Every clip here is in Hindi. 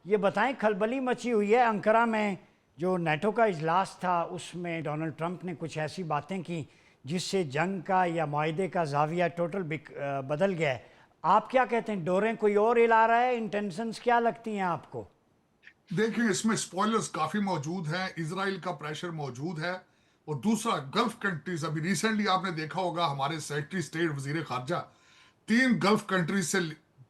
ये बताएं, खलबली मची हुई है अंकारा में। जो नेटो का इजलास था उसमें डोनाल्ड ट्रंप ने कुछ ऐसी बातें की जिससे जंग का या मायदे का जाविया टोटल बदल गया है। आप क्या कहते हैं, डोरें कोई और हिला रहा है? इंटेंशंस क्या लगती हैं आपको? देखिए, इसमें स्पॉयलर्स काफी मौजूद हैं। इसराइल का प्रेशर मौजूद है। और दूसरा, गल्फ कंट्रीज, अभी रिसेंटली आपने देखा होगा हमारे सेक्रेटरी स्टेट वजीर खारजा तीन गल्फ कंट्रीज से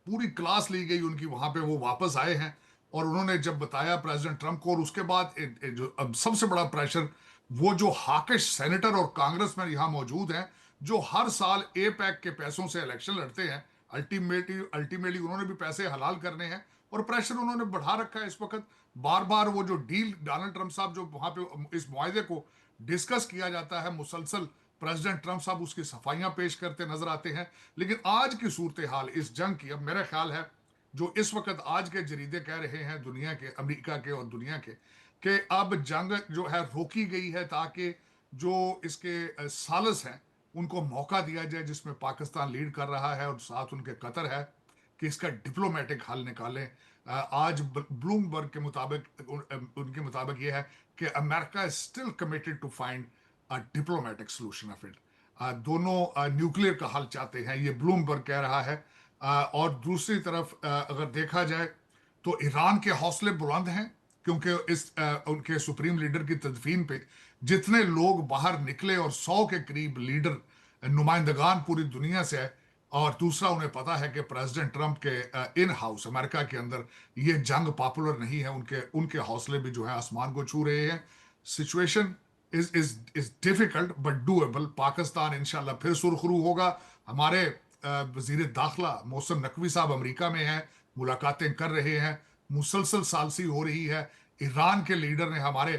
पूरी क्लास ली गई उनकी, वहां पे वो वापस आए हैं। और उन्होंने जब बताया प्रेसिडेंट ट्रंप को, और उसके बाद जो अब सबसे बड़ा प्रेशर, वो जो हाकिश सेनेटर और कांग्रेसमैन यहाँ मौजूद हैं जो हर साल ए पैक के पैसों से इलेक्शन लड़ते हैं, अल्टीमेटली अल्टीमेटली उन्होंने भी पैसे हलाल करने हैं। और प्रेशर उन्होंने बढ़ा रखा है इस वक्त। बार बार वो जो डील डोनाल्ड ट्रंप साहब जो वहां पे इस मुआहदे को डिस्कस किया जाता है, मुसलसल प्रेसिडेंट ट्रंप साहब उसकी सफाइयां पेश करते नजर आते हैं। लेकिन आज की सूरत हाल इस जंग की, अब मेरा ख्याल है जो इस वक्त आज के जरीदे कह रहे हैं दुनिया के, अमेरिका के और दुनिया के, कि अब जंग जो है रोकी गई है ताकि जो इसके सालस हैं उनको मौका दिया जाए, जिसमें पाकिस्तान लीड कर रहा है और साथ उनके कतर है, कि इसका डिप्लोमेटिक हल निकालें। आज ब्लूमबर्ग के मुताबिक, उनके मुताबिक ये है कि America is still committed to find a diplomatic solution of it. दोनों न्यूक्लियर का हल चाहते हैं, ये ब्लूमबर्ग कह रहा है। और दूसरी तरफ अगर देखा जाए तो ईरान के हौसले बुलंद हैं, क्योंकि उनके सुप्रीम लीडर की तदफीन पे जितने लोग बाहर निकले, और 100 के करीब लीडर, नुमाइंदगान पूरी दुनिया से है। और दूसरा, उन्हें पता है कि प्रेसिडेंट ट्रंप के इन हाउस अमेरिका के अंदर ये जंग पॉपुलर नहीं है, उनके उनके हौसले भी जो है आसमान को छू रहे हैं। Situation is difficult but doable. Pakistan इंशाल्लाह फिर सुरखरू होगा। हमारे वजीर दाखिला मोहसिन नकवी साहब अमेरिका में हैं, मुलाकातें कर रहे हैं, मुसलसल सालसी हो रही है। ईरान के लीडर ने हमारे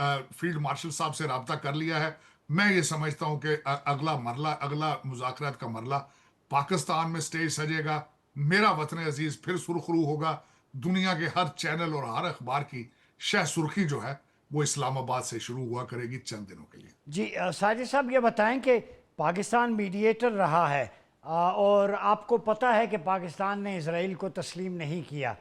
फील्ड मार्शल साहब से रब्ता कर लिया है। मैं ये समझता हूं कि अगला मुज़ाकरात का मरला पाकिस्तान में स्टेज सजेगा। मेरा वतन अजीज फिर सुरखरू होगा। दुनिया के हर चैनल और हर अखबार की शह सुर्खी जो है वो इस्लामाबाद से शुरू हुआ करेगी चंद दिनों के लिए। जी, साजिद साहब ये बताएं कि पाकिस्तान मीडिएटर रहा है, और आपको पता है कि पाकिस्तान ने इसराइल को तस्लीम नहीं किया।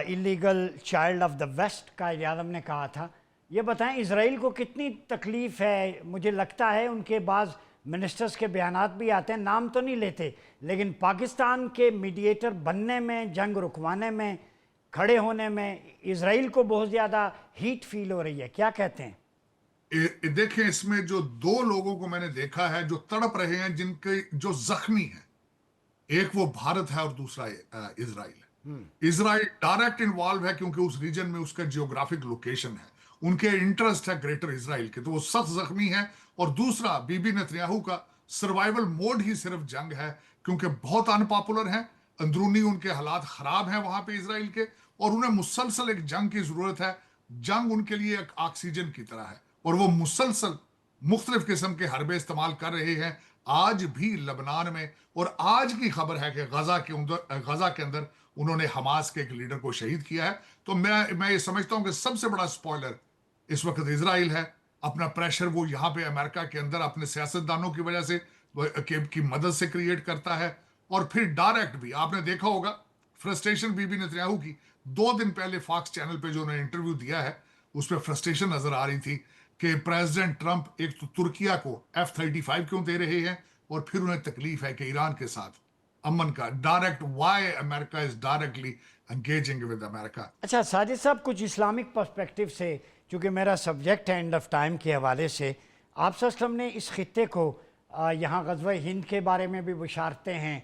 Illegal child of the west का आज़म ने कहा था। ये बताएं, इसराइल को कितनी तकलीफ़ है? मुझे लगता है उनके बाज़ मिनिस्टर्स के बयानात भी आते हैं, नाम तो नहीं लेते, लेकिन पाकिस्तान के मीडिएटर बनने में, जंग रुकवाने में, खड़े होने में इसराइल को बहुत ज़्यादा हीट फील हो रही है। क्या कहते हैं? देखें, इसमें जो दो लोगों को मैंने देखा है जो तड़प रहे हैं, जिनके जो जख्मी हैं, एक वो भारत है और दूसरा इजराइल है। इजराइल डायरेक्ट इन्वॉल्व है क्योंकि उस रीजन में उसका जियोग्राफिक लोकेशन है, उनके इंटरेस्ट है ग्रेटर इजराइल के, तो वो सख्त जख्मी है। और दूसरा, बीबी नेतन्याहू का सर्वाइवल मोड ही सिर्फ जंग है, क्योंकि बहुत अनपॉपुलर हैं, अंदरूनी उनके हालात खराब हैं वहां पे इसराइल के, और उन्हें मुसलसल एक जंग की जरूरत है। जंग उनके लिए एक ऑक्सीजन की तरह है, और वो मुसलसल मुख्तलिफ किस्म के हरबे इस्तेमाल कर रहे हैं आज भी लबनान में। और आज की खबर है कि गजा के अंदर उन्होंने हमास के एक लीडर को शहीद किया है। तो मैं ये समझता हूं कि सबसे बड़ा स्पॉइलर इस वक्त इसराइल है। अपना प्रेशर वो यहाँ पे अमेरिका के अंदर अपने सियासतदानों की वजह से की मदद से क्रिएट करता है। और फिर डायरेक्ट भी आपने देखा होगा फ्रस्ट्रेशन बीबी नेतन्याहू की, 2 दिन पहले फॉक्स चैनल पे जो उन्होंने इंटरव्यू दिया है उसमें फ्रस्ट्रेशन नजर आ रही थी कि प्रेसिडेंट ट्रंप एक तो तुर्किया को F-35 क्यों दे रहे हैं, और फिर उन्हें तकलीफ है कि ईरान के साथ अमन का direct, why America is directly engaging with America. अच्छा साजिद साहब, कुछ इस्लामिक पर्सपेक्टिव से, चूँकि मेरा सब्जेक्ट है एंड ऑफ टाइम के हवाले से, आप वसल्लम ने इस खत्े को यहाँ ग़ज़वा हिंद के बारे में भी बुशारते हैं,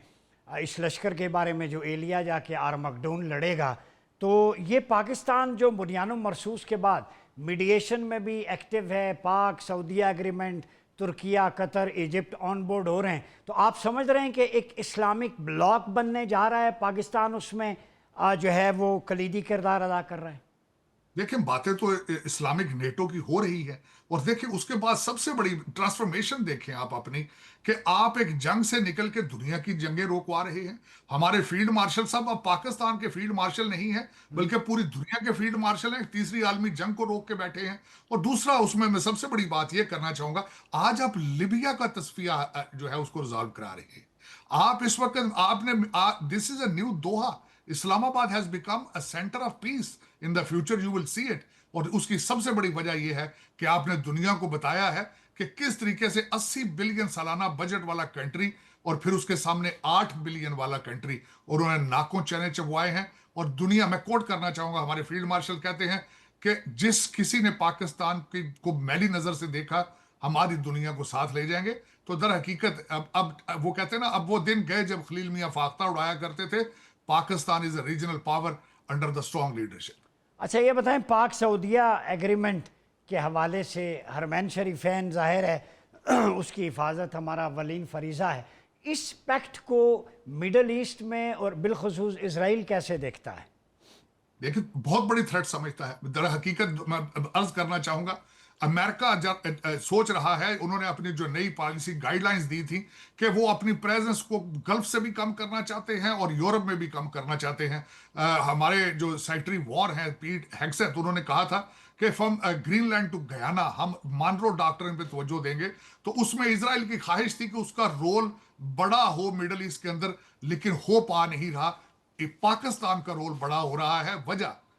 इस लश्कर के बारे में जो एलिया जाके आर्मगडोन लड़ेगा। तो ये पाकिस्तान जो बुनियान मरसूस के बाद मीडिएशन में भी एक्टिव है, पाक सऊदीया agreement, Turkiye, Qatar, Egypt on board हो रहे हैं, तो आप समझ रहे हैं कि एक इस्लामिक ब्लॉक बनने जा रहा है पाकिस्तान, उसमें जो है वो कलीदी किरदार अदा कर रहा है? देखिए, बातें तो इस्लामिक नेटो की हो रही है। और देखिए, उसके बाद सबसे बड़ी ट्रांसफॉर्मेशन देखें आप अपनी, कि आप एक जंग से निकल के दुनिया की जंगें रोकवा रहे हैं। हमारे फील्ड मार्शल साहब अब पाकिस्तान के फील्ड मार्शल नहीं है, बल्कि पूरी दुनिया के फील्ड मार्शल हैं, तीसरी आलमी जंग को रोक के बैठे हैं। और दूसरा, उसमें मैं सबसे बड़ी बात यह करना चाहूंगा, आज आप लिबिया का तस्फिया जो है उसको रिजॉल्व करा रहे हैं। आप इस वक्त आपने this is a new Doha. Islamabad has become a centre of peace. In the future you will see it. और उसकी सबसे बड़ी वजह यह है कि आपने दुनिया को बताया है कि किस तरीके से 80 बिलियन सालाना बजट वाला कंट्री और फिर उसके सामने 8 बिलियन वाला कंट्री, और उन्होंने नाकों चने चबवाए हैं। और दुनिया, मैं कोट करना चाहूंगा, हमारे फील्ड मार्शल कहते हैं कि जिस किसी ने पाकिस्तान की को मैली नजर से देखा, हमारी दुनिया को साथ ले जाएंगे। तो दर हकीकत अब वो कहते हैं ना, अब वो दिन गए जब खलील मियां फाख्ता उड़ाया करते थे। Pakistan is a regional power under the strong leadership. अच्छा ये बताएं, पाक सऊदिया एग्रीमेंट के हवाले से हरमैन शरीफैन जाहिर है उसकी हिफाजत हमारा वलीन फरीज़ा है। इस पैक्ट को मिडल ईस्ट में और बिलखुसूस इसराइल कैसे देखता है? देखिए, बहुत बड़ी थ्रेट समझता है। दर हकीकत मैं अर्ज करना चाहूंगा, अमेरिका जब सोच रहा है, उन्होंने अपनी जो नई पॉलिसी गाइडलाइंस दी थी कि वो अपनी प्रेजेंस को गल्फ से भी कम करना चाहते हैं और यूरोप में भी कम करना चाहते हैं। हमारे जो सेक्रेटरी वॉर हैं पीट हेग्सेथ, उन्होंने कहा था कि फ्रॉम ग्रीनलैंड टू गयाना हम मानरो डॉक्ट्रिन पे तवज्जो देंगे। तो उसमें इसराइल की ख्वाहिश थी कि उसका रोल बड़ा हो मिडल ईस्ट के अंदर, लेकिन हो पा नहीं रहा। पाकिस्तान का रोल बड़ा हो रहा है।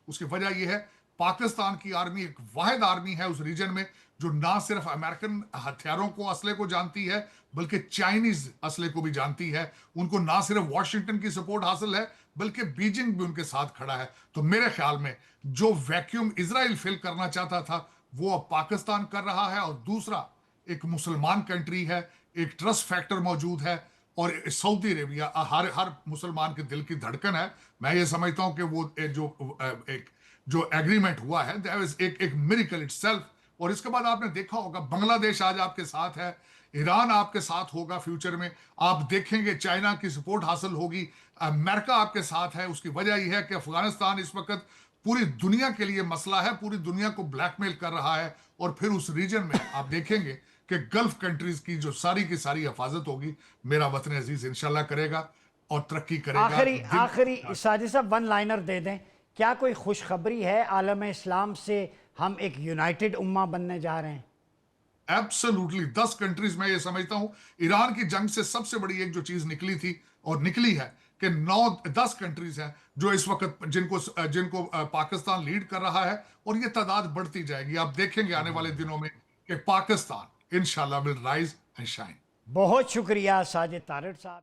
उसकी वजह यह है, पाकिस्तान की आर्मी एक वाहिद आर्मी है उस रीजन में जो ना सिर्फ अमेरिकन हथियारों को, असले को जानती है, बल्कि चाइनीज असले को भी जानती है। उनको ना सिर्फ वॉशिंगटन की सपोर्ट हासिल है, बल्कि बीजिंग भी उनके साथ खड़ा है। तो मेरे ख्याल में जो वैक्यूम इसराइल फिल करना चाहता था, वो अब पाकिस्तान कर रहा है। और दूसरा, एक मुसलमान कंट्री है, एक ट्रस्ट फैक्टर मौजूद है, और सऊदी अरेबिया हर हर मुसलमान के दिल की धड़कन है। मैं ये समझता हूं कि वो एक जो एग्रीमेंट हुआ है, दैट इज एक मिरेकल इटसेल्फ। और इसके बाद आपने देखा होगा, बांग्लादेश आज आपके साथ है, ईरान आपके साथ होगा फ्यूचर में, आप देखेंगे चाइना की सपोर्ट हासिल होगी, अमेरिका आपके साथ है। उसकी वजह यह है कि अफगानिस्तान इस वक्त पूरी दुनिया के लिए मसला है, पूरी दुनिया को ब्लैकमेल कर रहा है। और फिर उस रीजन में आप देखेंगे कि गल्फ कंट्रीज की जो सारी की सारी हिफाजत होगी, मेरा वतन अजीज इंशाल्लाह करेगा और तरक्की करेगा। आखिरी साजिद साहब, वन लाइनर दे दें, क्या कोई खुशखबरी है आलम इस्लाम से? हम एक यूनाइटेड उम्मा बनने जा रहे हैं। एब्सोल्युटली 10 कंट्रीज, मैं ये समझता हूं ईरान की जंग से सबसे बड़ी एक जो चीज निकली थी और निकली है कि 9-10 कंट्रीज हैं जो इस वक्त जिनको जिनको पाकिस्तान लीड कर रहा है, और ये तादाद बढ़ती जाएगी। आप देखेंगे आने वाले दिनों में कि पाकिस्तान इंशाल्लाह विल राइज एंड शाइन। बहुत शुक्रिया साजिद तारिड़ साहब।